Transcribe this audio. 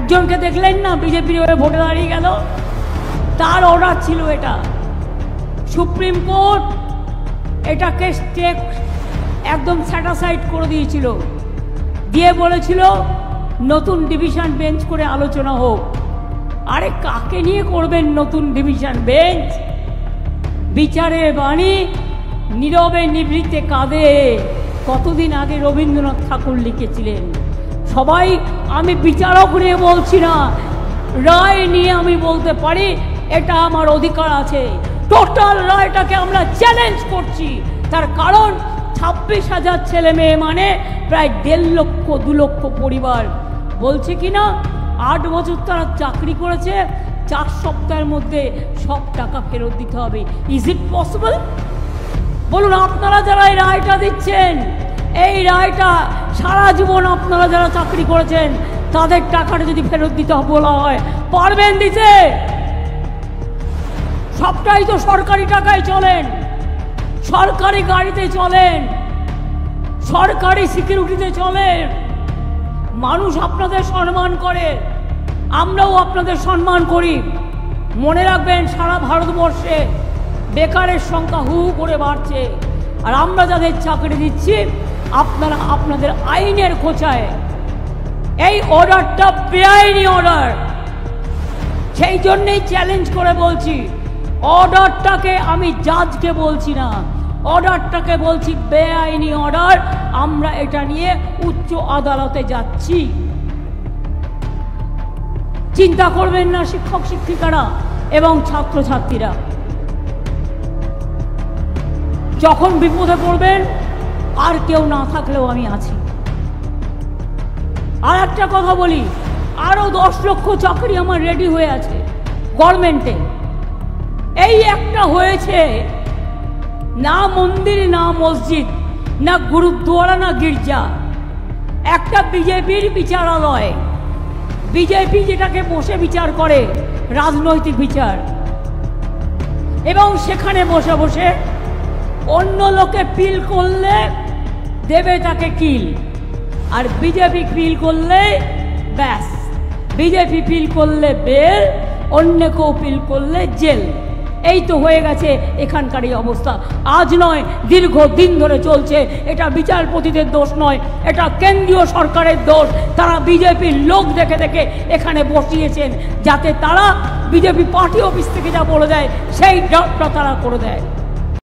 একজনকে দেখলেন না বিজেপির হয়ে ভোটে দাঁড়িয়ে গেল, তার অর্ডার ছিল এটা। সুপ্রিম কোর্ট এটাকে স্টেক একদম স্যাটাসাইড করে দিয়েছিল, দিয়ে বলেছিল নতুন ডিভিশন বেঞ্চ করে আলোচনা হোক। আরে কাকে নিয়ে করবেন নতুন ডিভিশন বেঞ্চ? বিচারের বাণী নীরবে নিভৃতে কাঁদে, কতদিন আগে রবীন্দ্রনাথ ঠাকুর লিখেছিলেন। সবাই, আমি বিচারক নিয়ে বলছি না, রায় নিয়ে আমি বলতে পারি এটা আমার অধিকার আছে। টোটাল রায়টাকে আমরা চ্যালেঞ্জ করছি, তার কারণ 26,000 ছেলে মেয়ে মানে প্রায় 1.5 লক্ষ 2 লক্ষ পরিবার। বলছে কিনা 8 বছর তারা চাকরি করেছে, 4 সপ্তাহের মধ্যে সব টাকা ফেরত দিতে হবে। Is it possible? বলুন, আপনারা যারা এই রায়টা দিচ্ছেন, এই রায়টা সারা জীবন আপনারা যারা চাকরি করেছেন তাদের টাকাটা যদি ফেরত দিতে বলা হয়, পারবেন দিতে? সবটাই তো সরকারি টাকায় চলেন, সরকারি গাড়িতে চলেন, সরকারি সিকিউরিটিতে চলেন। মানুষ আপনাদের সম্মান করে, আমরাও আপনাদের সম্মান করি। মনে রাখবেন, সারা ভারতবর্ষে বেকারের সংখ্যা হু হু করে বাড়ছে, আর আমরা যাদের চাকরি দিচ্ছি আপনারা আপনাদের আইনের খোঁচায়। এই অর্ডারটা বেআইনি অর্ডার, সেই জন্যেই চ্যালেঞ্জ করে বলছি, অর্ডারটাকে আমি জাজকে বলছি না, অর্ডারটাকে বলছি বেআইনি অর্ডার। আমরা এটা নিয়ে উচ্চ আদালতে যাচ্ছি। চিন্তা করবেন না শিক্ষক শিক্ষিকারা এবং ছাত্রছাত্রীরা, যখন বিপদে পড়বেন আর কেউ না থাকলেও আমি আছি। আর একটা কথা বলি, আরো 10 লক্ষ চাকরি আমার রেডি হয়ে আছে গভর্নমেন্টে। এই একটা হয়েছে, না মন্দির, না মসজিদ, না গুরুদ্বারা, না গির্জা, একটা বিজেপির বিচারালয়। বিজেপি যেটাকে বসে বিচার করে, রাজনৈতিক বিচার, এবং সেখানে বসে বসে অন্য লোকে পিল করলে দেবে তাকে কিল, আর বিজেপি পিল করলে ব্যাস, বিজেপি পিল করলে বেল, অন্য কেউ পিল করলে জেল। এই তো হয়ে গেছে এখানকার এই অবস্থা। আজ নয়, দীর্ঘদিন ধরে চলছে। এটা বিচারপতিদের দোষ নয়, এটা কেন্দ্রীয় সরকারের দোষ। তারা বিজেপির লোক দেখে দেখে এখানে বসিয়েছেন, যাতে তারা বিজেপি পার্টি অফিস থেকে যা বলে দেয় সেই জবটা তারা করে দেয়।